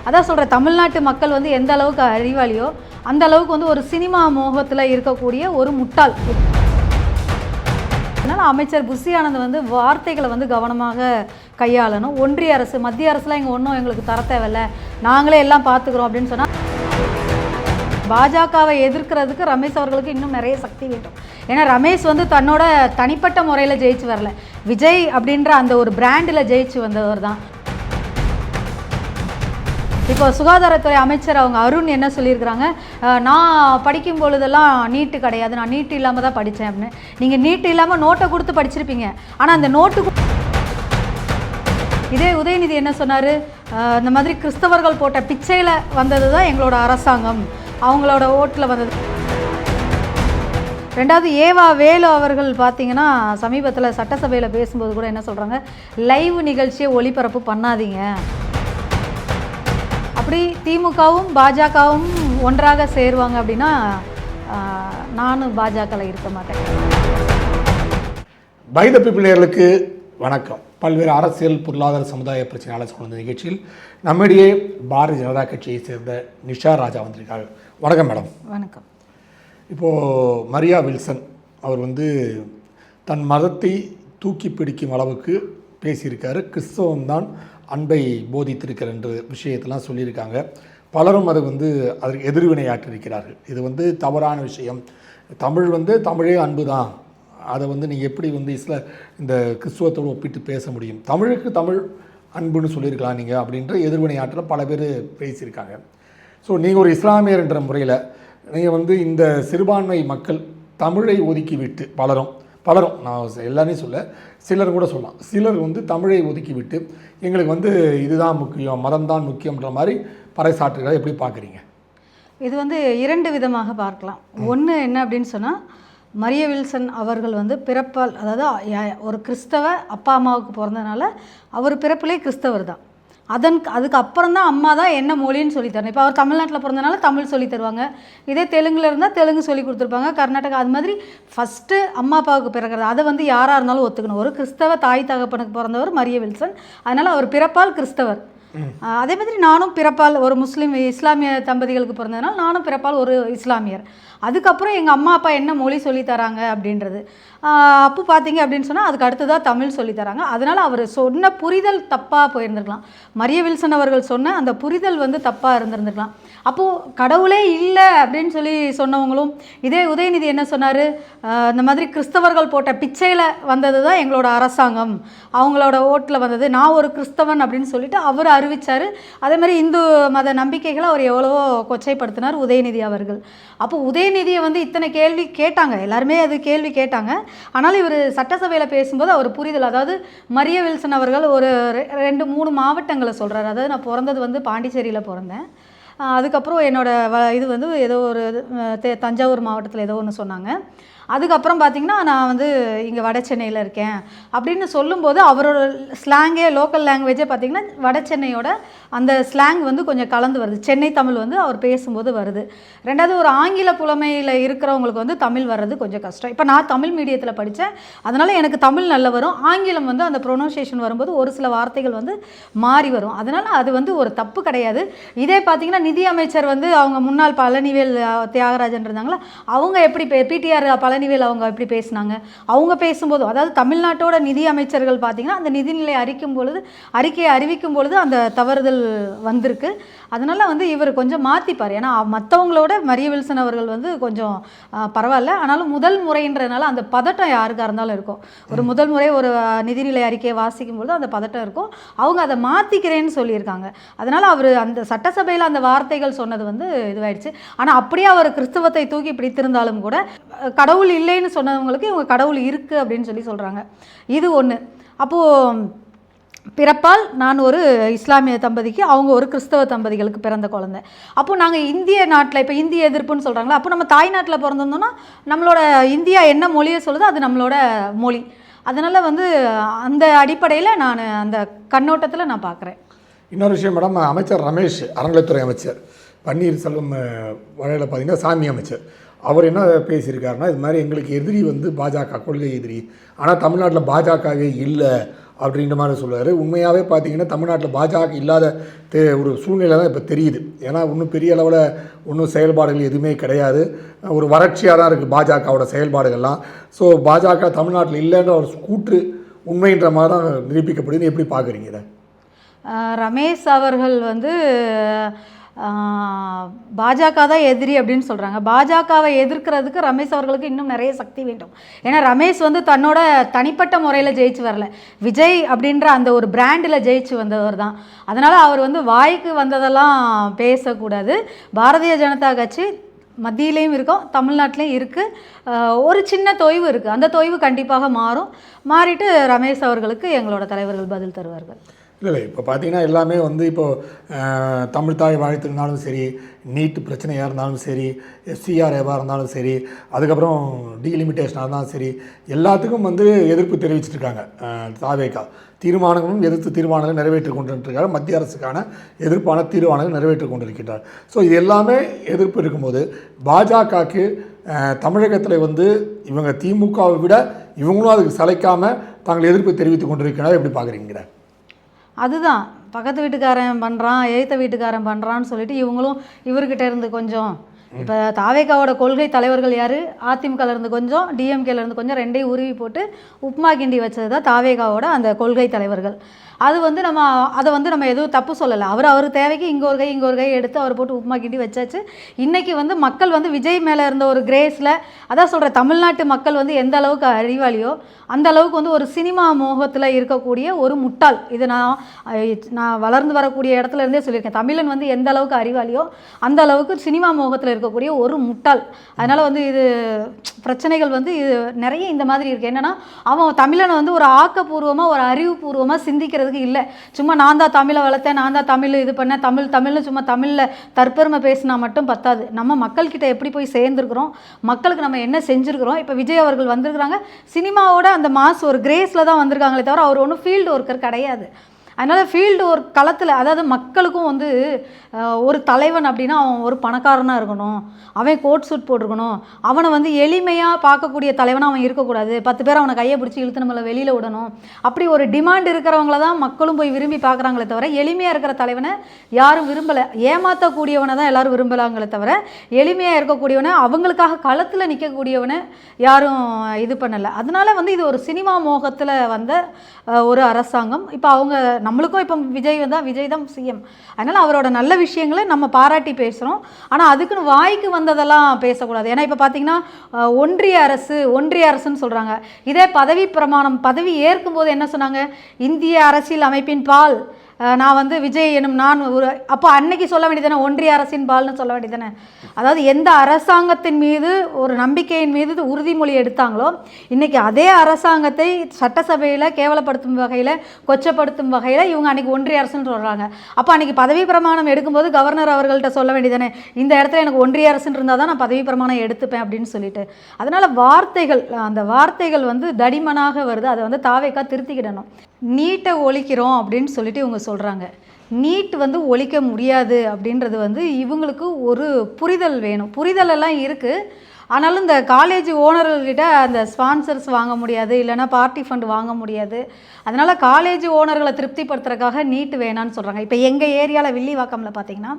அதான் சொல்கிறேன், தமிழ்நாட்டு மக்கள் வந்து எந்த அளவுக்கு அறிவாளியோ அந்த அளவுக்கு வந்து ஒரு சினிமா மோகத்தில் இருக்கக்கூடிய ஒரு முட்டாள். அதனால் அமைச்சர் புஷி ஆனந்த் வந்து வார்த்தைகளை வந்து கவனமாக கையாளணும். ஒன்றிய அரசு, மத்திய அரசுலாம் இங்கே ஒன்றும் எங்களுக்கு தர தேவையில்லை, நாங்களே எல்லாம் பார்த்துக்குறோம் அப்படின்னு சொன்னால், பாஜகவை எதிர்க்கிறதுக்கு ரமேஷ் அவர்களுக்கு இன்னும் நிறைய சக்தி வேண்டும். ஏன்னா ரமேஷ் வந்து தன்னோட தனிப்பட்ட முறையில் ஜெயிச்சு வரல, விஜய் அப்படின்ற அந்த ஒரு பிராண்டில் ஜெயிச்சு வந்தவர் தான். இப்போ சுகாதாரத்துறை அமைச்சர் அவங்க அருண் என்ன சொல்லியிருக்கிறாங்க, நான் படிக்கும் பொழுதெல்லாம் நீட்டு கிடையாது, நான் நீட்டு இல்லாமல் தான் படித்தேன் அப்படின்னு. நீங்கள் நீட்டு இல்லாமல் நோட்டை கொடுத்து படிச்சிருப்பீங்க, ஆனால் அந்த நோட்டு இதே உதயநிதி என்ன சொன்னார், இந்த மாதிரி கிறிஸ்தவர்கள் போட்ட பிச்சையில் வந்தது தான் எங்களோட அரசாங்கம், அவங்களோட ஓட்டில் வந்தது. ரெண்டாவது ஏவா வேலு அவர்கள் பார்த்தீங்கன்னா சமீபத்தில் சட்டசபையில் பேசும்போது கூட என்ன சொல்கிறாங்க, லைவ் நிகழ்ச்சியை ஒளிபரப்பு பண்ணாதீங்க. அப்படி திமுகவும் பாஜகவும் ஒன்றாக சேருவாங்க அப்படின்னா நானும் பாஜகவில் இருக்க மாட்டேன். பை த பீப்பிள் நேயர்களுக்கு வணக்கம். பல்வேறு அரசியல், பொருளாதார, சமுதாய பிரச்சனையாளர் சொன்ன நிகழ்ச்சியில் நம்மிடையே பாரதிய ஜனதா கட்சியை சேர்ந்த நிஷா ராஜா வந்திருக்காங்க. வணக்கம் மேடம். வணக்கம். இப்போது மரியா வில்சன் அவர் வந்து தன் மதத்தை தூக்கி பிடிக்கும் அளவுக்கு பேசியிருக்காரு. கிறிஸ்தவம்தான் அன்பை போதித்திருக்கிற என்ற விஷயத்தெல்லாம் சொல்லியிருக்காங்க. பலரும் அது வந்து அதற்கு எதிர்வினையாற்றிருக்கிறார்கள். இது வந்து தவறான விஷயம், தமிழ் வந்து தமிழே அன்பு தான், அதை வந்து நீங்கள் எப்படி வந்து இந்த கிறிஸ்துவத்தோடு ஒப்பிட்டு பேச முடியும், தமிழுக்கு தமிழ் அன்புன்னு சொல்லியிருக்கலாம் நீங்கள் அப்படின்ற எதிர்வினையாற்ற பல பேர் பேசியிருக்காங்க. ஸோ நீங்கள் ஒரு இஸ்லாமியர் என்ற முறையில் நீங்கள் வந்து இந்த சிறுபான்மை மக்கள் தமிழை ஒதுக்கிவிட்டு பலரும் நான் எல்லாமே சொல்ல, சிலர் கூட சொல்லலாம், சிலர் வந்து தமிழை ஒதுக்கிவிட்டு எங்களுக்கு வந்து இதுதான் முக்கியம், மதம்தான் முக்கியன்ற மாதிரி பறைசாற்றுகளை எப்படி பார்க்குறீங்க? இது வந்து இரண்டு விதமாக பார்க்கலாம். ஒன்று என்ன அப்படின்னு சொன்னால், மரியா வில்சன் அவர்கள் வந்து பிறப்பால், அதாவது ஒரு கிறிஸ்தவ அப்பா அம்மாவுக்கு பிறந்ததுனால அவர் பிறப்பிலே கிறிஸ்தவர் தான். அதுக்கு அப்புறம் தான் அம்மா தான் என்ன மொழின்னு சொல்லி தரணும். இப்போ அவர் தமிழ்நாட்டில் பிறந்தனால தமிழ் சொல்லி தருவாங்க, இதே தெலுங்கில் இருந்தால் தெலுங்கு சொல்லி கொடுத்துருப்பாங்க, கர்நாடகா அது மாதிரி ஃபஸ்ட்டு அம்மா அப்பாவுக்கு பிறக்கிறது அதை வந்து யாராக இருந்தாலும் ஒத்துக்கணும். ஒரு கிறிஸ்தவ தாய் தகப்பனுக்கு பிறந்தவர் மரியா வில்சன், அதனால் அவர் பிறப்பால் கிறிஸ்தவர். அதே மாதிரி நானும் பிறப்பால் ஒரு முஸ்லீம் இஸ்லாமிய தம்பதிகளுக்கு பிறந்ததுனால நானும் பிறப்பால் ஒரு இஸ்லாமியர். அதுக்கப்புறம் எங்கள் அம்மா அப்பா என்ன மொழி சொல்லித்தராங்க அப்படின்றது அப்போ பார்த்தீங்க அப்படின்னு சொன்னால் அதுக்கு அடுத்ததாக தமிழ் சொல்லித்தராங்க. அதனால் அவர் சொன்ன புரிதல் தப்பாக போயிருந்துருக்கலாம். மரியா வில்சன் அவர்கள் சொன்ன அந்த புரிதல் வந்து தப்பாக இருந்திருந்துருக்கலாம். அப்போது கடவுளே இல்லை அப்படின்னு சொல்லி சொன்னவங்களும், இதே உதயநிதி என்ன சொன்னார், இந்த மாதிரி கிறிஸ்தவர்கள் போட்ட பிச்சையில் வந்தது தான் எங்களோட அரசாங்கம், அவங்களோட ஓட்டில் வந்தது, நான் ஒரு கிறிஸ்தவன் அப்படின்னு சொல்லிட்டு அவர் அறிவித்தார். அதே மாதிரி இந்து மத நம்பிக்கைகளை அவர் எவ்வளவோ கொச்சைப்படுத்தினார் உதயநிதி அவர்கள். அப்போ உதயநிதியை வந்து இத்தனை கேள்வி கேட்டாங்க, எல்லாருமே அது கேள்வி கேட்டாங்க. ஆனாலும் இவர் சட்டசபையில் பேசும்போது அவர் புரிதல், அதாவது மரியா வில்சன் அவர்கள் ஒரு 2-3 மாவட்டங்களை சொல்கிறார். அதாவது நான் பிறந்தது வந்து பாண்டிச்சேரியில் பிறந்தேன், அதுக்கப்புறம் என்னோடய இது வந்து ஏதோ ஒரு தஞ்சாவூர் மாவட்டத்தில் ஏதோ ஒன்று சொன்னாங்க. அதுக்கப்புறம் பார்த்திங்கன்னா நான் வந்து இங்கே வட சென்னையில் இருக்கேன் அப்படின்னு சொல்லும்போது அவரோட ஸ்லாங்கே, லோக்கல் லாங்குவேஜே பார்த்திங்கன்னா வட சென்னையோட அந்த ஸ்லாங் வந்து கொஞ்சம் கலந்து வருது, சென்னை தமிழ் வந்து அவர் பேசும்போது வருது. ரெண்டாவது ஒரு ஆங்கில புலமையில் இருக்கிறவங்களுக்கு வந்து தமிழ் வர்றது கொஞ்சம் கஷ்டம். இப்போ நான் தமிழ் மீடியத்தில் படித்தேன், அதனால் எனக்கு தமிழ் நல்ல வரும், ஆங்கிலம் வந்து அந்த ப்ரொனவுன்சியேஷன் வரும்போது ஒரு சில வார்த்தைகள் வந்து மாறி வரும். அதனால் அது வந்து ஒரு தப்பு கிடையாது. இதே பார்த்திங்கன்னா நிதி அமைச்சர் வந்து அவங்க முன்னாள் பழனிவேல் தியாகராஜன் இருந்தாங்களா, அவங்க எப்படி பிடிஆர் பழனிவேல் அவங்க எப்படி பேசினாங்க, அவங்க பேசும்போது, அதாவது தமிழ்நாட்டோட நிதி அமைச்சர்கள் பார்த்திங்கன்னா அந்த நிதிநிலை அறிக்கையை அறிவிக்கும் பொழுது அந்த தவறுதல் வந்திருக்கு. அதனால் வந்து இவர் கொஞ்சம் மாற்றிப்பார். ஏன்னா மற்றவங்களோட மரியா வில்சன் அவர்கள் வந்து கொஞ்சம் பரவாயில்ல, ஆனாலும் முதல் முறைன்றதுனால அந்த பதட்டம் யாருக்காக இருந்தாலும் இருக்கும். ஒரு முதல் முறை ஒரு நிதிநிலை அறிக்கையை வாசிக்கும் பொழுது அந்த பதட்டம் இருக்கும். அவங்க அதை மாற்றிக்கிறேன்னு சொல்லியிருக்காங்க. அதனால் அவர் அந்த சட்டசபையில் அந்த வார்த்தைகள் சொன்னது வந்து இதுவாயிடுச்சு. ஆனால் அப்படியே அவர் கிறிஸ்தவத்தை தூக்கி பிடித்திருந்தாலும் கூட கடவுள் இல்லைன்னு சொன்னவங்களுக்கு இவங்க கடவுள் இருக்குது அப்படின்னு சொல்லி சொல்கிறாங்க. இது ஒன்று. அப்போது பிறப்பால் நான் ஒரு இஸ்லாமிய தம்பதிக்கு, அவங்க ஒரு கிறிஸ்தவ தம்பதிகளுக்கு பிறந்த குழந்தை. அப்போது நாங்கள் இந்திய நாட்டில், இப்போ இந்திய எதிர்ப்புன்னு சொல்கிறாங்களா, அப்போ நம்ம தாய்நாட்டில் பிறந்திருந்தோம்னா நம்மளோட இந்தியா என்ன மொழியை சொல்லுதோ அது நம்மளோட மொழி. அதனால் வந்து அந்த அடிப்படையில் நான் அந்த கண்ணோட்டத்தில் நான் பார்க்குறேன். இன்னொரு விஷயம் மேடம், அமைச்சர் ரமேஷ், அறநிலைத்துறை அமைச்சர் பன்னீர்செல்வம் வழியில் பார்த்தீங்கன்னா சாமி அமைச்சர், அவர் என்ன பேசியிருக்காருன்னா, இது மாதிரி எங்களுக்கு எதிரி வந்து பாஜக, கொள்கை எதிரி, ஆனால் தமிழ்நாட்டில் பாஜகவே இல்லை அப்படின்ற மாதிரி சொல்லுவார். உண்மையாகவே பார்த்தீங்கன்னா தமிழ்நாட்டில் பாஜக இல்லாத ஒரு சூழ்நிலை தான் இப்போ தெரியுது. ஏன்னா இன்னும் பெரிய அளவில் ஒன்றும் செயல்பாடுகள் எதுவுமே கிடையாது. ஒரு வறட்சியாக தான் இருக்குது பாஜகவோட செயல்பாடுகள்லாம். ஸோ பாஜக தமிழ்நாட்டில் இல்லைன்ற ஒரு கூற்று உண்மைன்ற மாதிரி தான் நிரூபிக்கப்படுது. எப்படி பார்க்குறீங்க இதை? ரமேஷ் அவர்கள் வந்து பாஜக தான் எதிரி அப்படின்னு சொல்கிறாங்க. பாஜகவை எதிர்க்கிறதுக்கு ரமேஷ் அவர்களுக்கு இன்னும் நிறைய சக்தி வேண்டும். ஏன்னா ரமேஷ் வந்து தன்னோட தனிப்பட்ட முறையில் ஜெயிச்சு வரல, விஜய் அப்படின்ற அந்த ஒரு பிராண்டில் ஜெயிச்சு வந்தவர் தான். அதனால் அவர் வந்து வாய்க்கு வந்ததெல்லாம் பேசக்கூடாது. பாரதிய ஜனதா கட்சி மத்தியிலையும் இருக்கும், தமிழ்நாட்டிலையும் இருக்குது. ஒரு சின்ன தொய்வு இருக்குது, அந்த தொய்வு கண்டிப்பாக மாறிட்டு ரமேஷ் அவர்களுக்கு எங்களோட தலைவர்கள் பதில் தருவார்கள். இல்லை இப்போ பார்த்தீங்கன்னா எல்லாமே வந்து இப்போது தமிழ் தாய் வாழ்த்து இருந்தாலும் சரி, நீட்டு பிரச்சனையாக இருந்தாலும் சரி, எஸ்சிஆர் எவ்வாறு இருந்தாலும் சரி, அதுக்கப்புறம் டீலிமிட்டேஷனாக இருந்தாலும் சரி, எல்லாத்துக்கும் வந்து எதிர்ப்பு தெரிவிச்சிட்ருக்காங்க. தாவேகா தீர்மானங்களும் எதிர்த்து தீர்மானங்கள் நிறைவேற்றி கொண்டிருக்கிறார். மத்திய அரசுக்கான எதிர்ப்பான தீர்மானங்கள் நிறைவேற்றி கொண்டிருக்கிறார். ஸோ இது எல்லாமே எதிர்ப்பு இருக்கும்போது பாஜகவுக்கு தமிழகத்தில் வந்து இவங்க திமுகவை விட இவங்களும் அதுக்கு சளைக்காமல் தாங்கள் எதிர்ப்பு தெரிவித்து கொண்டிருக்கிறார். எப்படி பார்க்குறீங்க? அதுதான் பக்கத்து வீட்டுக்காரன் பண்ணுறான், எய்த்த வீட்டுக்காரன் பண்ணுறான்னு சொல்லிட்டு இவங்களும் இவர்கிட்ட இருந்து கொஞ்சம், இப்போ தாவேகாவோட கொள்கை தலைவர்கள் யார், அதிமுகவில் இருந்து கொஞ்சம், டிஎம்கேல இருந்து கொஞ்சம், ரெண்டையும் உருவி போட்டு உப்மா கிண்டி வச்சது தான் தாவேகாவோட அந்த கொள்கை தலைவர்கள். அது வந்து அதை வந்து நம்ம எதுவும் தப்பு சொல்லலை. அவர் தேவைக்கு இங்கே ஒரு கை எடுத்து அவர் போட்டு உப்புமா கிண்டி வச்சாச்சு. இன்றைக்கி வந்து மக்கள் வந்து விஜய் மேலே இருந்த ஒரு கிரேஸில், அதான் சொல்கிற தமிழ்நாட்டு மக்கள் வந்து எந்த அளவுக்கு அறிவாளியோ அந்த அளவுக்கு வந்து ஒரு சினிமா மோகத்தில் இருக்கக்கூடிய ஒரு முட்டாள். இது நான் வளர்ந்து வரக்கூடிய இடத்துல இருந்தே சொல்லியிருக்கேன். தமிழன் வந்து எந்த அளவுக்கு அறிவாளியோ அந்த அளவுக்கு சினிமா மோகத்தில் இருக்கக்கூடிய ஒரு முட்டாள். அதனால் வந்து இது பிரச்சனைகள் வந்து இது நிறைய இந்த மாதிரி இருக்குது. என்னென்னா அவன் தமிழனை வந்து ஒரு ஆக்கப்பூர்வமாக ஒரு அறிவுபூர்வமாக சிந்திக்கிறது இல்லை. சும்மா நான் தான் தமிழை வளர்த்தேன், நான் தான் தமிழ் இது பண்ணேன், தமிழ்னு சும்மா தமிழில் தற்பெருமை பேசினா மட்டும் பத்தாது. நம்ம மக்கள்கிட்ட எப்படி போய் சேர்ந்துருக்குறோம், மக்களுக்கு நம்ம என்ன செஞ்சுருக்கிறோம். இப்போ விஜய் அவர்கள் வந்திருக்கிறாங்க, சினிமாவோட அந்த மாஸ் ஒரு கிரேஸில் தான் வந்திருக்காங்களே தவிர அவர் ஒன்றும் ஃபீல்டு ஒர்க்கர் கிடையாது. அதனால் ஃபீல்டு ஒரு களத்தில், அதாவது மக்களுக்கும் வந்து ஒரு தலைவன் அப்படின்னா அவன் ஒரு பணக்காரனாக இருக்கணும், அவன் கோட் சூட் போட்டிருக்கணும், அவனை வந்து எளிமையாக பார்க்கக்கூடிய தலைவனாக அவன் இருக்கக்கூடாது, 10 பேர் அவனை கையை பிடிச்சி இழுத்து நம்மளை வெளியில் விடணும், அப்படி ஒரு டிமாண்ட் இருக்கிறவங்கள தான் மக்களும் போய் விரும்பி பார்க்குறாங்களே தவிர எளிமையாக இருக்கிற தலைவனை யாரும் விரும்பலை. ஏமாற்றக்கூடியவனை தான் எல்லோரும் விரும்பலாங்களே தவிர எளிமையாக இருக்கக்கூடியவனை, அவங்களுக்காக களத்தில் நிற்கக்கூடியவனை யாரும் இது பண்ணலை. அதனால் வந்து இது ஒரு சினிமா மோகத்தில் வந்த ஒரு அரசாங்கம். இப்போ அவங்க நம்மளுக்கும் இப்போ விஜய் தான் சிஎம். அதனால் அவரோட நல்ல விஷயங்களை நம்ம பாராட்டி பேசுகிறோம். ஆனால் அதுக்குன்னு வாய்க்கு வந்ததெல்லாம் பேசக்கூடாது. ஏன்னா இப்போ பார்த்தீங்கன்னா ஒன்றிய அரசுன்னு சொல்கிறாங்க. இதே பதவி ஏற்கும்போது என்ன சொன்னாங்க, இந்திய அரசியல் அமைப்பின் பால் நான் வந்து விஜய் எனும் நான் ஒரு, அப்போ அன்னைக்கு சொல்ல வேண்டியதானே ஒன்றிய அரசின் பால்னு சொல்ல வேண்டியதானே. அதாவது எந்த அரசாங்கத்தின் மீது ஒரு நம்பிக்கையின் மீது உறுதிமொழி எடுத்தாங்களோ இன்றைக்கி அதே அரசாங்கத்தை சட்டசபையில் கேவலப்படுத்தும் வகையில், கொச்சப்படுத்தும் வகையில் இவங்க அன்றைக்கி ஒன்றிய அரசுன்னு சொல்கிறாங்க. அப்போ அன்றைக்கி பதவி பிரமாணம் எடுக்கும்போது கவர்னர் அவர்கள்ட்ட சொல்ல வேண்டியதானே, இந்த இடத்துல எனக்கு ஒன்றிய அரசுன்னு இருந்தால் தான் நான் பதவி பிரமாணம் எடுத்துப்பேன் அப்படின்னு சொல்லிட்டு. அதனால் அந்த வார்த்தைகள் வந்து தடிமனாக வருது. அதை வந்து தாவேக்கா திருத்திக்கிடணும். நீட்டை ஒழிக்கிறோம் அப்படின்னு சொல்லிட்டு இவங்க சொல்கிறாங்க. நீட் வந்து ஒழிக்க முடியாது அப்படின்றது வந்து இவங்களுக்கு ஒரு புரிதல் வேணும். புரிதலெல்லாம் இருக்குது. ஆனாலும் இந்த காலேஜ் ஓனர்கள்கிட்ட அந்த ஸ்பான்சர்ஸ் வாங்க முடியாது, இல்லைனா பார்ட்டி ஃபண்ட் வாங்க முடியாது. அதனால் காலேஜ் ஓனர்களை திருப்திப்படுத்துறதுக்காக நீட் வேணான்னு சொல்கிறாங்க. இப்போ எங்கள் ஏரியாவில் வில்லிவாக்கமில் பார்த்திங்கன்னா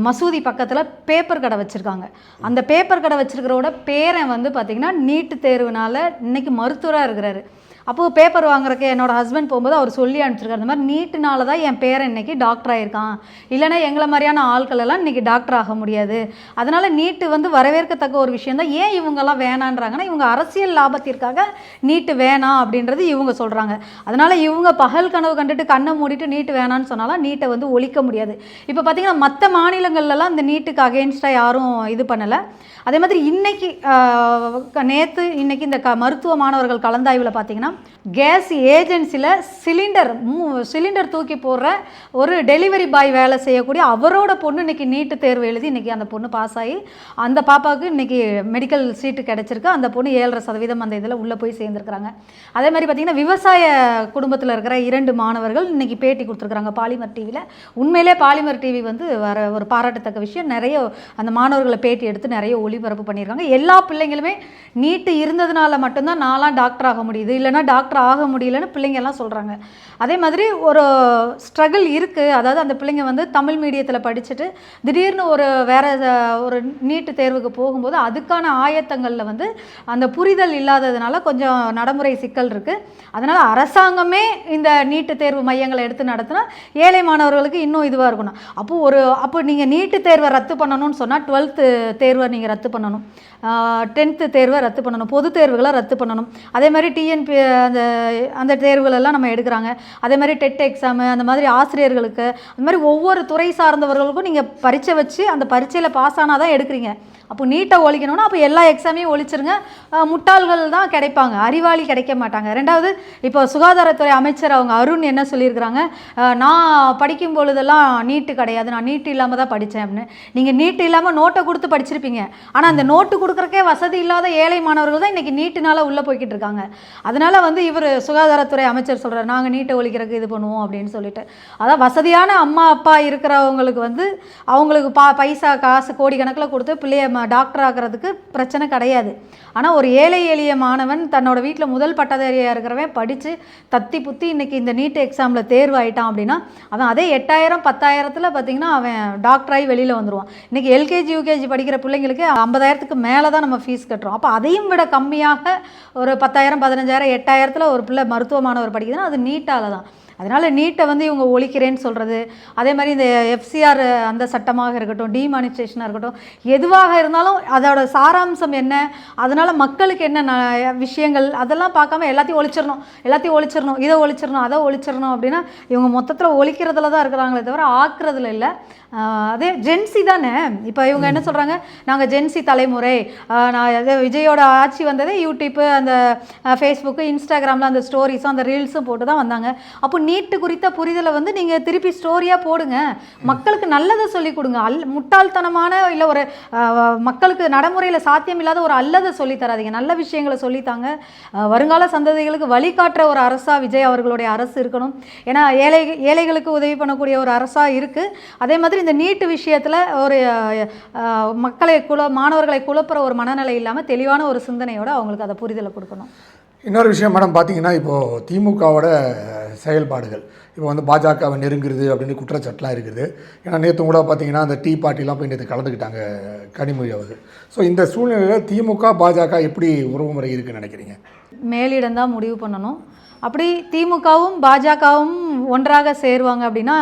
மசூதி பக்கத்தில் பேப்பர் கடை வச்சுருக்காங்க. அந்த பேப்பர் கடை வச்சுருக்கிறோட பேரன் வந்து பார்த்திங்கன்னா நீட்டு தேர்வுனால் இன்றைக்கி மருத்துவராக இருக்கிறாரு. அப்போது பேப்பர் வாங்குறக்கு என்னோடய ஹஸ்பண்ட் போகும்போது அவர் சொல்லி அனுப்பிச்சிருக்காரு, இந்த மாதிரி நீட்டுனால தான் என் பேரன் இன்றைக்கி டாக்டர் ஆகிருக்கான், இல்லைனா எங்களை மாதிரியான ஆட்கள் எல்லாம் இன்றைக்கி டாக்டர் ஆக முடியாது. அதனால் நீட்டு வந்து வரவேற்கத்தக்க ஒரு விஷயம் தான். ஏன் இவங்கெல்லாம் வேணான்றாங்கன்னா இவங்க அரசியல் லாபத்திற்காக நீட்டு வேணாம் அப்படின்றது இவங்க சொல்கிறாங்க. அதனால் இவங்க பகல் கனவு கண்டுட்டு கண்ணை மூடிட்டு நீட்டு வேணான்னு சொன்னாலும் நீட்டை வந்து ஒழிக்க முடியாது. இப்போ பார்த்திங்கன்னா மற்ற மாநிலங்கள்லாம் இந்த நீட்டுக்கு அகெயின்ஸ்டாக யாரும் இது பண்ணலை. அதே மாதிரி இன்றைக்கி இன்னைக்கு இந்த மருத்துவ மாணவர்கள் கலந்தாய்வில் பார்த்திங்கன்னா கேஸ் ஏஜென்சியில் சிலிண்டர் தூக்கி போடுற ஒரு டெலிவரி பாய் வேலை செய்யக்கூடிய அவரோட பொண்ணு இன்றைக்கி நீட்டு தேர்வு எழுதி இன்றைக்கி அந்த பொண்ணு பாஸ் ஆகி அந்த பாப்பாவுக்கு இன்றைக்கி மெடிக்கல் சீட்டு கிடச்சிருக்கு. அந்த பொண்ணு 7.5% அந்த இதில் உள்ளே போய் சேர்ந்துருக்குறாங்க. அதே மாதிரி பார்த்திங்கன்னா விவசாய குடும்பத்தில் இருக்கிற 2 மாணவர்கள் இன்றைக்கி பேட்டி கொடுத்துருக்குறாங்க பாலிமர் டிவியில். உண்மையிலே பாலிமர் டிவி வந்து ஒரு பாராட்டத்தக்க விஷயம். நிறைய அந்த மாணவர்களை பேட்டி எடுத்து நிறைய ஒளிபரப்பு பண்ணியிருக்காங்க. எல்லா பிள்ளைங்களுமே நீட்டு இருந்ததுனால மட்டும்தான் நான்லாம் டாக்டர் ஆக முடியுது, இல்லைனா முடியலன்னா டாக்டர் ஆக முடியலன்னு பிள்ளைங்க எல்லாம் சொல்கிறாங்க. அதே மாதிரி ஒரு ஸ்ட்ரகிள் இருக்குது. அதாவது அந்த பிள்ளைங்க வந்து தமிழ் மீடியத்தில் படிச்சுட்டு திடீர்னு வேறு ஒரு நீட்டு தேர்வுக்கு போகும்போது அதுக்கான ஆயத்தங்களில் வந்து அந்த புரிதல் இல்லாததுனால கொஞ்சம் நடைமுறை சிக்கல் இருக்குது. அதனால் அரசாங்கமே இந்த நீட்டு தேர்வு மையங்களை எடுத்து நடத்தினா ஏழை மாணவர்களுக்கு இன்னும் இதுவாக இருக்கணும். அப்போ நீங்கள் நீட்டு தேர்வை ரத்து பண்ணணும்னு சொன்னால் 12th தேர்வை நீங்கள் ரத்து பண்ணணும், 10th தேர்வை ரத்து பண்ணணும், பொது தேர்வுகளை ரத்து பண்ணணும். அதே மாதிரி டிஎன்பி அந்த தேர்வுகளெல்லாம் நம்ம எடுக்கிறாங்க. அதே மாதிரி டெட் எக்ஸாமு, அந்த மாதிரி ஆசிரியர்களுக்கு, அந்த மாதிரி ஒவ்வொரு துறை சார்ந்தவர்களுக்கும் நீங்கள் பரீட்சை வச்சு அந்த பரீட்சையில் பாஸ் ஆனால் தான் எடுக்கிறீங்க. அப்போ நீட்டை ஒழிக்கணும்னா அப்போ எல்லா எக்ஸாமையும் ஒழிச்சிருங்க. முட்டாள்கள் தான் கிடைப்பாங்க, அறிவாளி கிடைக்க மாட்டாங்க. ரெண்டாவது, இப்போ சுகாதாரத்துறை அமைச்சர் அவங்க அருண் என்ன சொல்லியிருக்கிறாங்க, நான் படிக்கும் பொழுதெல்லாம் நீட்டு கிடையாது, நான் நீட்டு இல்லாமல் தான் படித்தேன் அப்படின்னு. நீங்கள் நீட்டு இல்லாமல் நோட்டை கொடுத்து படிச்சிருப்பீங்க. ஆனால் அந்த நோட்டு கொடுக்குறக்கே வசதி இல்லாத ஏழை மாணவர்கள் தான் இன்றைக்கி நீட்டுனால உள்ளே போய்கிட்டு இருக்காங்க. அதனால் வந்து இவர் சுகாதாரத்துறை அமைச்சர் சொல்கிறார், நாங்கள் நீட்டை ஒழிக்கிறதுக்கு இது பண்ணுவோம் அப்படின்னு சொல்லிட்டு. அதான் வசதியான அம்மா அப்பா இருக்கிறவங்களுக்கு வந்து அவங்களுக்கு பைசா காசு கோடிக்கணக்கில் கொடுத்து பிள்ளைய டாக்டர் ஆகிறதுக்கு பிரச்சனை கிடையாது. ஆனால் ஒரு ஏழை எளிய மாணவன் தன்னோட வீட்டில் முதல் பட்டதாரியாக இருக்கிறவன் படித்து தத்தி புத்தி இன்றைக்கி இந்த நீட் எக்ஸாமில் தேர்வு ஆகிட்டான் அப்படின்னா அவன் அதே 8000 10,000 பார்த்திங்கன்னா அவன் டாக்டராகி வெளியில் வந்துடுவான். இன்றைக்கி எல்கேஜி யூகேஜி படிக்கிற பிள்ளைங்களுக்கு 50,000க்கு மேலே தான் நம்ம ஃபீஸ் கட்டுறோம். அப்போ அதையும் விட கம்மியாக ஒரு 10,000 15,000 8,000 ஒரு பிள்ளை மருத்துவ மாணவர் படிக்குதுன்னா அது நீட்டால் தான். அதனால் நீட்டை வந்து இவங்க ஒழிக்கிறேன்னு சொல்கிறது, அதே மாதிரி இந்த எஃப்சிஆர் அந்த சட்டமாக இருக்கட்டும், டிமானிஸ்ட்ரேஷனாக இருக்கட்டும், எதுவாக இருந்தாலும் அதோட சாராம்சம் என்ன, அதனால் மக்களுக்கு என்ன விஷயங்கள் அதெல்லாம் பார்க்காம எல்லாத்தையும் ஒழிச்சிடணும், இதை ஒழிச்சிடணும், அதை ஒழிச்சிடணும் அப்படின்னா இவங்க மொத்தத்தில் ஒழிக்கிறதுல தான் இருக்கிறாங்களே தவிர ஆக்குறதுல இல்லை. அதே ஜென்சி தானே. இப்போ இவங்க என்ன சொல்கிறாங்க, நாங்கள் ஜென்சி தலைமுறை, நான் விஜயோட ஆட்சி வந்ததே யூடியூப்பு, அந்த ஃபேஸ்புக்கு, இன்ஸ்டாகிராமில் அந்த ஸ்டோரிஸும் அந்த ரீல்ஸும் போட்டு தான் வந்தாங்க. அப்போ நீட்டு குறித்த புரிதலை வந்து நீங்கள் திருப்பி ஸ்டோரியாக போடுங்க, மக்களுக்கு நல்லதை சொல்லிக் கொடுங்க. முட்டாள்தனமான இல்லை ஒரு மக்களுக்கு நடைமுறையில் சாத்தியம் இல்லாத ஒரு அல்லதை சொல்லித் தராதீங்க, நல்ல விஷயங்களை சொல்லித்தாங்க. வருங்கால சந்ததிகளுக்கு வழிகாட்டுற ஒரு அரசாக விஜய் அவர்களுடைய அரசு இருக்கணும். ஏன்னா ஏழைகளுக்கு உதவி பண்ணக்கூடிய ஒரு அரசாக இருக்குது. அதே மாதிரி இந்த நீட்டு விஷயத்தில் ஒரு மாணவர்களை குழப்புற ஒரு மனநிலை இல்லாமல் தெளிவான ஒரு சிந்தனையோடு அவங்களுக்கு அதை புரிதலை கொடுக்கணும். இன்னொரு விஷயம் மேடம், பார்த்தீங்கன்னா இப்போது திமுகவோட செயல்பாடுகள் இப்போ வந்து பாஜகவை நெருங்குறது அப்படின்னு குற்றச்சாட்டுலாம் இருக்குது. ஏன்னா நேற்று கூட பார்த்தீங்கன்னா அந்த டீ பார்ட்டிலாம் போய் நேற்று கலந்துக்கிட்டாங்க கனிமொழி அவர்கள். ஸோ இந்த சூழ்நிலையில் திமுக பாஜக எப்படி உறவுமுறை இருக்குன்னு நினைக்கிறீங்க? மேலிடம்தான் முடிவு பண்ணணும். அப்படி திமுகவும் பாஜகவும் ஒன்றாக சேருவாங்க அப்படின்னா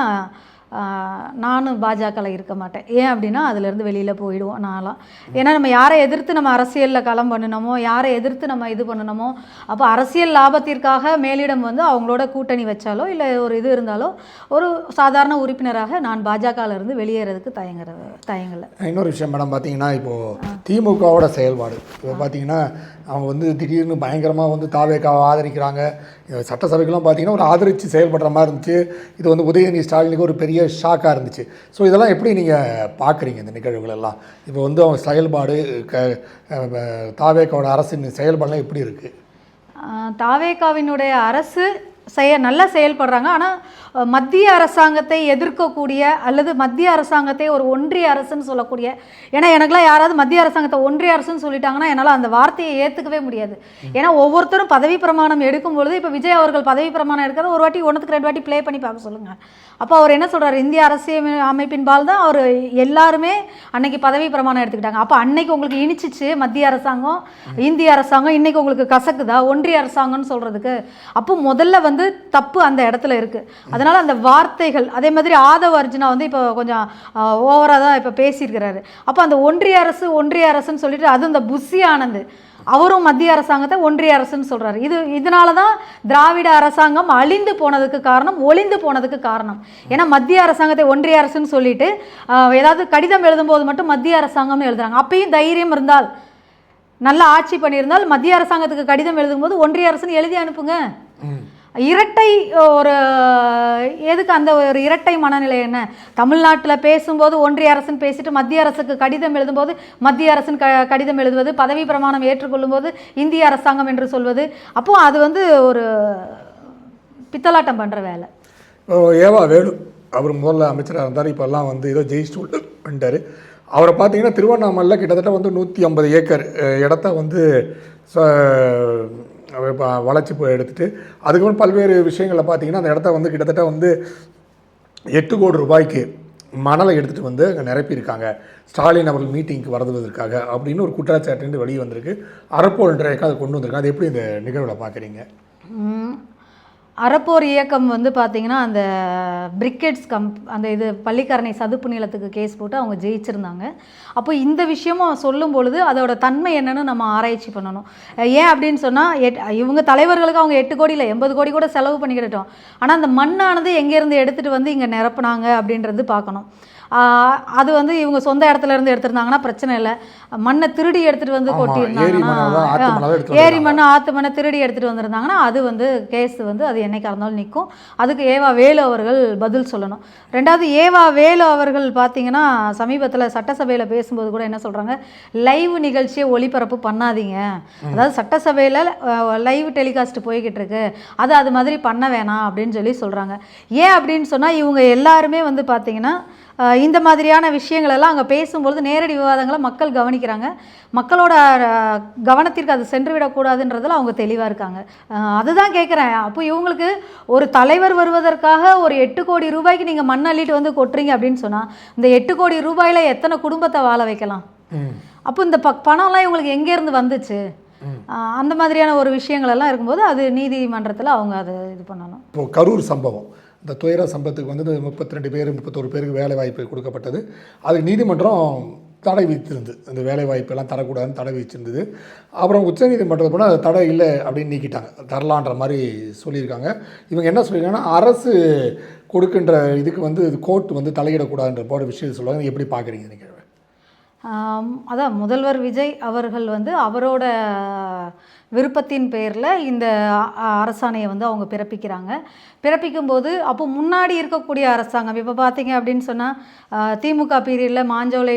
நானும் பாஜகவில் இருக்க மாட்டேன். ஏன் அப்படின்னா அதிலேருந்து வெளியில் போயிடுவோம் நான்லாம். ஏன்னா நம்ம யாரை எதிர்த்து நம்ம அரசியலில் களம் பண்ணணுமோ, யாரை எதிர்த்து நம்ம இது பண்ணணுமோ, அப்போ அரசியல் லாபத்திற்காக மேலிடம் வந்து அவங்களோட கூட்டணி வச்சாலோ இல்லை ஒரு இது இருந்தாலோ ஒரு சாதாரண உறுப்பினராக நான் பாஜகவிலேருந்து வெளியேறதுக்கு தயங்கலை. இன்னொரு விஷயம் மேடம், பார்த்தீங்கன்னா இப்போது திமுகவோட செயல்பாடு இப்போ பார்த்தீங்கன்னா அவங்க வந்து திடீர்னு பயங்கரமாக வந்து தாவேக்காவை ஆதரிக்கிறாங்க. சட்டசபைக்கெல்லாம் பார்த்தீங்கன்னா ஒரு ஆதரித்து செயல்படுற மாதிரி இருந்துச்சு. இது வந்து உதயநிதி ஸ்டாலினுக்கு ஒரு பெரிய ஷாக்காக இருந்துச்சு. ஸோ இதெல்லாம் எப்படி நீங்கள் பார்க்குறீங்க இந்த நிகழ்வுகளெல்லாம்? இப்போ வந்து அவங்க செயல்பாடு தாவேக்காவோட அரசின் செயல்பாடுலாம் எப்படி இருக்குது? தாவேக்காவினுடைய அரசு நல்லா செயல்படுறாங்க. ஆனால் மத்திய அரசாங்கத்தை எதிர்க்கக்கூடிய அல்லது மத்திய அரசாங்கத்தை ஒரு ஒன்றிய அரசுன்னு சொல்லக்கூடிய, ஏன்னா எனக்குலாம் யாராவது மத்திய அரசாங்கத்தை ஒன்றிய அரசுன்னு சொல்லிட்டாங்கன்னா என்னால் அந்த வார்த்தையை ஏற்றுக்கவே முடியாது. ஏன்னா ஒவ்வொருத்தரும் பதவி பிரமாணம் எடுக்கும் பொழுது, இப்போ விஜய் அவர்கள் பதவி பிரமாணம் எடுக்கிறது ஒரு வாட்டி 1க்கு 2 வாட்டி ப்ளே பண்ணி பார்க்க சொல்லுங்கள். அப்போ அவர் என்ன சொல்கிறார், இந்திய அரசியல் அமைப்பின்பால் தான் அவர் எல்லாருமே அன்னைக்கு பதவி பிரமாணம் எடுத்துக்கிட்டாங்க. அப்போ அன்னைக்கு உங்களுக்கு இனிச்சிச்சு மத்திய அரசாங்கம் இந்திய அரசாங்கம், இன்றைக்கி உங்களுக்கு கசக்குதா ஒன்றிய அரசாங்கம்னு சொல்கிறதுக்கு? அப்போ முதல்ல வந்து தப்பு அந்த இடத்துல இருக்குது. அதனால் அந்த வார்த்தைகள், அதே மாதிரி ஆதவ் அர்ஜுனா வந்து இப்போ கொஞ்சம் ஓவராக தான் இப்போ பேசியிருக்கிறாரு. அப்போ அந்த ஒன்றிய அரசுன்னு சொல்லிட்டு அது இந்த புஷி ஆனந்த் அவரும் மத்திய அரசாங்கத்தை ஒன்றிய அரசுன்னு சொல்கிறாரு. இதனால தான் திராவிட அரசாங்கம் அழிந்து போனதுக்கு காரணம், ஒளிந்து போனதுக்கு காரணம். ஏன்னா மத்திய அரசாங்கத்தை ஒன்றிய அரசுன்னு சொல்லிட்டு ஏதாவது கடிதம் எழுதும்போது மட்டும் மத்திய அரசாங்கம்னு எழுதுறாங்க. அப்பயும் தைரியம் இருந்தால், நல்ல ஆட்சி பண்ணியிருந்தால் மத்திய அரசாங்கத்துக்கு கடிதம் எழுதும்போது ஒன்றிய அரசுன்னு எழுதி அனுப்புங்க. இரட்டை ஒரு எதுக்கு அந்த ஒரு இரட்டை மனநிலை என்ன? தமிழ்நாட்டில் பேசும்போது ஒன்றிய அரசுன்னு பேசிட்டு மத்திய அரசுக்கு கடிதம் எழுதும்போது மத்திய அரசின் கடிதம் எழுதுவது, பதவி பிரமாணம் ஏற்றுக்கொள்ளும் போது இந்திய அரசாங்கம் என்று சொல்வது, அப்போது அது வந்து ஒரு பித்தலாட்டம் பண்ணுற வேலை. ஏவா வேலு அவர் முதல்ல அமைச்சராக இருந்தார், இப்போல்லாம் வந்து ஏதோ ஜெயிச்சு பண்ணிட்டார். அவரை பார்த்தீங்கன்னா திருவண்ணாமலையில் கிட்டத்தட்ட வந்து 150 ஏக்கர் இடத்த வந்து வளைச்சி போய் எடுத்துகிட்டு அதுக்கப்புறம் பல்வேறு விஷயங்களில் பார்த்தீங்கன்னா அந்த இடத்த வந்து கிட்டத்தட்ட வந்து 8 கோடி ரூபாய்க்கு மணலை எடுத்துகிட்டு வந்து அங்கே நிரப்பியிருக்காங்க ஸ்டாலின் அவர்கள் மீட்டிங்க்கு வருவதற்காக அப்படின்னு ஒரு குற்றச்சாட்டு வெளியே வந்திருக்கு. அறப்போர் என்ற இயக்கம் அதை கொண்டு வந்திருக்காங்க. அது எப்படி இந்த நிகழ்வில் பார்க்குறீங்க? அறப்போர் இயக்கம் வந்து பார்த்திங்கன்னா அந்த பிரிக்கெட்ஸ் அந்த இது பள்ளிக்கரணை சதுப்பு நிலத்துக்கு கேஸ் போட்டு அவங்க ஜெயிச்சிருந்தாங்க. அப்போ இந்த விஷயமும் சொல்லும் பொழுது அதோட தன்மை என்னன்னு நம்ம ஆராய்ச்சி பண்ணணும். ஏன் அப்படின்னு சொன்னால் இவங்க தலைவர்களுக்கு அவங்க 8 கோடி இல்லை 80 கோடி கூட செலவு பண்ணிக்கிட்டோம். ஆனால் அந்த மண்ணானது எங்கேருந்து எடுத்துகிட்டு வந்து இங்கே நிரப்புனாங்க அப்படின்றது பார்க்கணும். அது வந்து இவங்க சொந்த இடத்துல இருந்து எடுத்திருந்தாங்கன்னா பிரச்சனை இல்லை. மண்ணை திருடி எடுத்துகிட்டு வந்து கொட்டியிருந்தாங்கன்னா ஏரி மண் ஆற்று மண்ணை திருடி எடுத்துகிட்டு வந்திருந்தாங்கன்னா அது வந்து கேஸ் வந்து அது என்னைக்காக இருந்தாலும் நிற்கும். அதுக்கு ஏவா வேலு அவர்கள் பதில் சொல்லணும். ரெண்டாவது ஏவா வேலு அவர்கள் பார்த்தீங்கன்னா சமீபத்தில் சட்டசபையில் பேசும்போது கூட என்ன சொல்கிறாங்க, லைவ் நிகழ்ச்சியை ஒளிபரப்பு பண்ணாதீங்க, அதாவது சட்டசபையில் லைவ் டெலிகாஸ்ட் போய்கிட்டு இருக்கு, அது மாதிரி பண்ண வேணாம் அப்படின்னு சொல்கிறாங்க. ஏன் அப்படின்னு சொன்னால் இவங்க எல்லாருமே வந்து பார்த்திங்கன்னா இந்த மாதிரியான விஷயங்கள் எல்லாம் அங்கே பேசும்பொழுது நேரடி விவாதங்களை மக்கள் கவனிக்கிறாங்க. மக்களோட கவனத்திற்கு அது சென்று விடக்கூடாதுன்றதில் அவங்க தெளிவாக இருக்காங்க. அதுதான் கேட்குறேன். அப்போ இவங்களுக்கு ஒரு தலைவர் வருவதற்காக ஒரு 8 கோடி ரூபாய்க்கு நீங்கள் மண் அள்ளிட்டு வந்து கொட்டுறீங்க அப்படின்னு சொன்னால் இந்த 8 கோடி ரூபாயில் எத்தனை குடும்பத்தை வாழ வைக்கலாம்? அப்போ இந்த பணம்லாம் இவங்களுக்கு எங்கேருந்து வந்துச்சு? அந்த மாதிரியான ஒரு விஷயங்கள் எல்லாம் இருக்கும்போது அது நீதிமன்றத்தில் அவங்க அதை இது பண்ணணும். இப்போது கரூர் சம்பவம், இந்த துயர சம்பவத்துக்கு வந்து 32 பேர் 31 பேருக்கு வேலை வாய்ப்பு கொடுக்கப்பட்டது. அதுக்கு நீதிமன்றம் தடை விதித்திருந்து அந்த வேலை வாய்ப்பெல்லாம் தரக்கூடாதுன்னு தடை விதிச்சிருந்தது. அப்புறம் உச்சநீதிமன்றத்தை போனால் அது தடை இல்லை அப்படின்னு நீக்கிட்டாங்க, தரலான்ற மாதிரி சொல்லியிருக்காங்க. இவங்க என்ன சொல்லியிருக்காங்கன்னா அரசு கொடுக்கின்ற இதுக்கு வந்து கோர்ட் வந்து தலையிடக்கூடாதுன்ற போன்ற விஷயத்தை சொல்லுவாங்க. எப்படி பார்க்குறீங்க நீங்கள்? அதான் முதல்வர் விஜய் அவர்கள் வந்து அவரோட விருப்பத்தின் பேரில் இந்த அரசாணையை வந்து அவங்க பிறப்பிக்கும்போது அப்போ முன்னாடி இருக்கக்கூடிய அரசாங்கம் இப்போ பார்த்தீங்க அப்படின்னு சொன்னால் திமுக பீரியடில் மாஞ்சோலை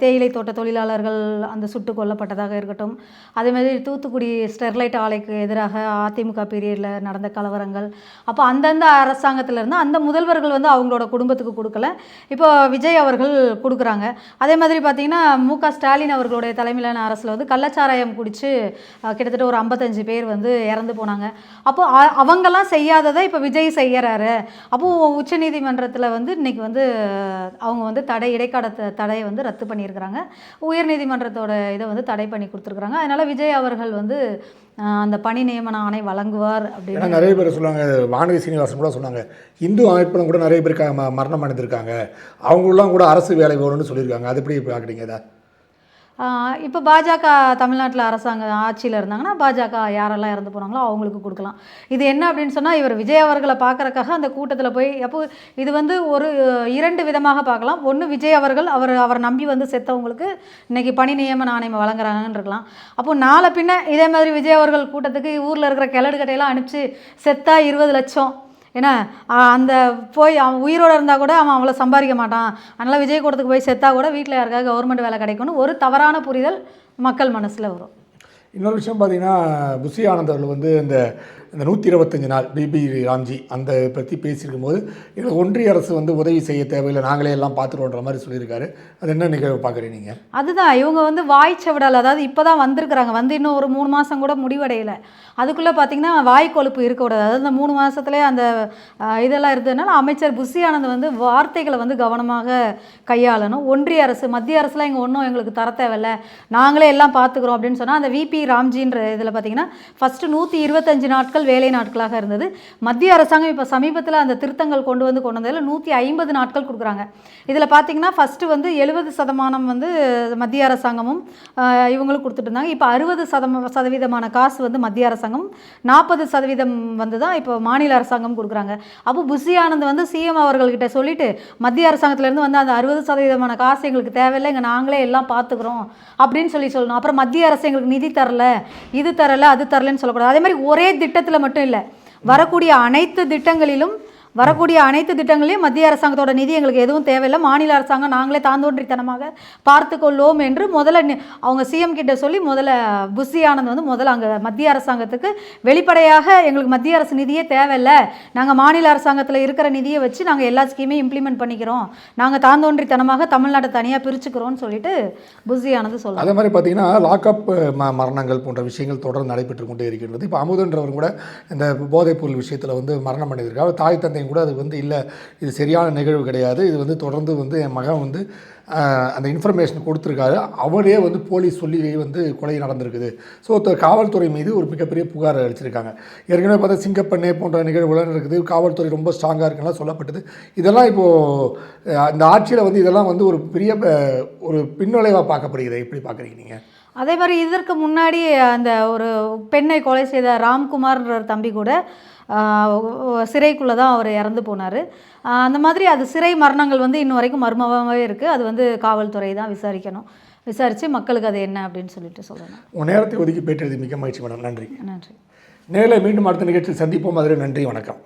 தேயிலை தோட்ட தொழிலாளர்கள் அந்த சுட்டு கொல்லப்பட்டதாக இருக்கட்டும், அதேமாதிரி தூத்துக்குடி ஸ்டெர்லைட் ஆலைக்கு எதிராக அதிமுக பீரியடில் நடந்த கலவரங்கள், அப்போ அந்தந்த அரசாங்கத்தில் இருந்து அந்த முதல்வர்கள் வந்து அவங்களோட குடும்பத்துக்கு கொடுக்கல, இப்போ விஜய் அவர்கள் கொடுக்குறாங்க. அதே மாதிரி பார்த்திங்கன்னா மு.க. ஸ்டாலின் அவர்களுடைய தலைமையிலான அரசில் வந்து கள்ளச்சாராயம் குடித்து கிட்டத்தட்ட ஒரு 55 பேர் வந்து இறந்து போனாங்க. அப்போது அவங்கெல்லாம் செய்யாததை இப்போ விஜய் செய்யறாரு. அப்போது உச்சநீதிமன்றத்தில் வந்து இன்றைக்கி வந்து அவங்க வந்து இடைக்கால தடையை வந்து ரத்து பண்ணியிருக்கிறாங்க. உயர்நீதிமன்றத்தோட இதை வந்து தடை பண்ணி கொடுத்துருக்குறாங்க. அதனால் விஜய் அவர்கள் வந்து அந்த பணி நியமன ஆணை வழங்குவார் அப்படின்னு நிறைய பேர் சொல்லுவாங்க. வானதி சீனிவாசன் கூட சொன்னாங்க, இந்து அமைப்பிலும் கூட நிறைய பேர் மரணம் அடைந்திருக்காங்க, அவங்களெலாம் கூட அரசு வேலை வேணும்னு சொல்லியிருக்காங்க. அது எப்படி பார்க்குறீங்க? அதை இப்போ பாஜக தமிழ்நாட்டில் அரசாங்கம் ஆட்சியில் இருந்தாங்கன்னா பாஜக யாரெல்லாம் இறந்து போனாங்களோ அவங்களுக்கு கொடுக்கலாம். இது என்ன அப்படின்னு சொன்னால் இவர் விஜய் அவர்களை பார்க்குறக்காக அந்த கூட்டத்தில் போய் அப்போ இது வந்து ஒரு 2 விதமாக பார்க்கலாம். ஒன்று விஜய் அவர்கள் அவரை நம்பி வந்து செத்தவங்களுக்கு இன்றைக்கி பணி நியமன ஆணையம் வழங்குறாங்கன்னு இருக்கலாம். அப்போது நாளை பின்ன இதே மாதிரி விஜய் அவர்கள் கூட்டத்துக்கு ஊரில் இருக்கிற கிளடுகட்டையெல்லாம் அனுப்பிச்சு செத்தா 20 லட்சம், ஏன்னா அந்த போய் அவன் உயிரோடு இருந்தால் கூட அவன் அவ்வளோ சம்பாதிக்க மாட்டான், அதனால் விஜய் கூடத்துக்கு போய் செத்தா கூட வீட்டில் யாருக்காக கவர்மெண்ட் வேலை கிடைக்கும்னு ஒரு தவறான புரிதல் மக்கள் மனசில் வரும். இன்னொரு விஷயம் பார்த்தீங்கன்னா புஷி ஆனந்த் அவர்கள் வந்து இந்த 125 நாள் பிபி ராம்ஜி அந்த பற்றி பேசியிருக்கும் போது எங்களுக்கு ஒன்றிய அரசு வந்து உதவி செய்ய தேவையில்லை, நாங்களே எல்லாம் பார்த்துருவோன்ற மாதிரி சொல்லியிருக்காரு. அது என்ன நிகழ்வு பார்க்குறீங்க நீங்கள்? அதுதான் இவங்க வந்து வாய்ச்சவிடல், அதாவது இப்போ தான் வந்திருக்கிறாங்க, வந்து இன்னும் ஒரு 3 மாதம் கூட முடிவடையலை. அதுக்குள்ளே பார்த்திங்கன்னா வாய் கொழுப்பு இருக்கக்கூடாது. அதாவது இந்த 3 மாதத்துலேயே அந்த இதெல்லாம் இருந்ததுனால அமைச்சர் புஷி ஆனந்த் வந்து வார்த்தைகளை வந்து கவனமாக கையாளணும். ஒன்றிய அரசு மத்திய அரசுலாம் இங்கே ஒன்றும் எங்களுக்கு தர தேவையில்லை, நாங்களே எல்லாம் பார்த்துக்குறோம் அப்படின்னு சொன்னால் அந்த விபி ராம்ஜின்ற இதில் பார்த்திங்கன்னா ஃபஸ்ட்டு 125 நாட்கள் வேலை நாட்களாக இருந்தது. மத்திய அரசாங்கம் இப்போ சமீபத்தில் அந்த திருத்தங்கள் கொண்டு வந்ததில் 150 நாட்கள் கொடுக்குறாங்க. இதில் பார்த்திங்கன்னா ஃபஸ்ட்டு வந்து 70% வந்து மத்திய அரசாங்கமும் இவங்களும் கொடுத்துட்டு இருந்தாங்க. இப்போ 60% காசு வந்து மத்திய அரசாங்கம், 40% வந்து தான் இப்போ மாநில அரசாங்கம் கொடுக்குறாங்க. அப்போ புஷி ஆனந்த் வந்து சிஎம் அவர்கள்கிட்ட சொல்லிவிட்டு மத்திய அரசாங்கத்திலேருந்து வந்து அந்த 60% காசு எங்களுக்கு தேவையில்லை, இங்கே நாங்களே எல்லாம் பார்த்துக்குறோம் அப்படின்னு சொல்லணும். அப்புறம் மத்திய அரசு எங்களுக்கு நிதி தரல, இது தரலை, அது தரலன்னு சொல்லக்கூடாது. அதே மாதிரி ஒரே திட்டத்தில் மட்டும் இல்லை, வரக்கூடிய அனைத்து திட்டங்களிலும் வரக்கூடிய அனைத்து திட்டங்களையும் மத்திய அரசாங்கத்தோட நிதி எங்களுக்கு எதுவும் தேவையில்லை, மாநில அரசாங்கம் நாங்களே தாந்தோன்றித்தனமாக பார்த்து கொள்வோம் என்று முதல்ல அவங்க சிஎம் கிட்ட சொல்லி முதல்ல புஷி ஆனந்த் வந்து முதல்ல அங்கே மத்திய அரசாங்கத்துக்கு வெளிப்படையாக எங்களுக்கு மத்திய அரசு நிதியே தேவையில்லை, நாங்கள் மாநில அரசாங்கத்தில் இருக்கிற நிதியை வச்சு நாங்கள் எல்லா ஸ்கீமையும் இம்ப்ளிமெண்ட் பண்ணிக்கிறோம், நாங்கள் தாந்தோன்றித்தனமாக தமிழ்நாட்டை தனியாக பிரிச்சுக்கிறோம்னு சொல்லிட்டு புஷி ஆனந்த் சொல்லுவாங்க. அதே மாதிரி பார்த்தீங்கன்னா லாக்அப் மரணங்கள் போன்ற விஷயங்கள் தொடர்ந்து நடைபெற்று கொண்டே இருக்கின்றது. இப்போ அமுதன்றவர் கூட இந்த போதைப்பொருள் விஷயத்தில் வந்து மரணம் அடைந்திருக்காரு. தாய் தந்தையும் கூட அது வந்து இல்லை, இது சரியான நிகழ்வு கிடையாது, இது வந்து தொடர்ந்து வந்து என் மகன் வந்து அந்த இன்ஃபர்மேஷன் கொடுத்துருக்காரு, அவரே வந்து போலீஸ் சொல்லி வந்து கொலை நடந்திருக்குது. ஸோ காவல்துறை மீது ஒரு மிகப்பெரிய புகார் அளிச்சிருக்காங்க. ஏற்கனவே பார்த்தா சிங்கப்பண்ணை போன்ற நிகழ்வுகள் இருக்குது, காவல்துறை ரொம்ப ஸ்ட்ராங்காக இருக்குன்னா சொல்லப்பட்டது. இதெல்லாம் இப்போது இந்த ஆட்சியில் வந்து இதெல்லாம் வந்து ஒரு பெரிய ஒரு பின்னடைவாக பார்க்கப்படுகிறது. எப்படி பார்க்குறீங்க நீங்கள்? அதே மாதிரி இதற்கு முன்னாடி அந்த ஒரு பெண்ணை கொலை செய்த ராம்குமார்ன்ற தம்பி கூட சிறைக்குள்ளே தான் அவர் இறந்து போனார். அந்த மாதிரி அது சிறை மரணங்கள் வந்து இன்னும் வரைக்கும் மர்மமாகவே இருக்குது. அது வந்து காவல்துறை தான் விசாரிக்கணும், விசாரித்து மக்களுக்கு அது என்ன அப்படின்னு சொல்லிட்டு சொல்லணும். உங்கள் நேரத்தை ஒதுக்கி பேட்டுறது மிக மகிழ்ச்சி மேடம். நன்றி. நன்றி. நேரில் மீண்டும் அடுத்த நிகழ்ச்சியில் சந்திப்போம். அதில் நன்றி, வணக்கம்.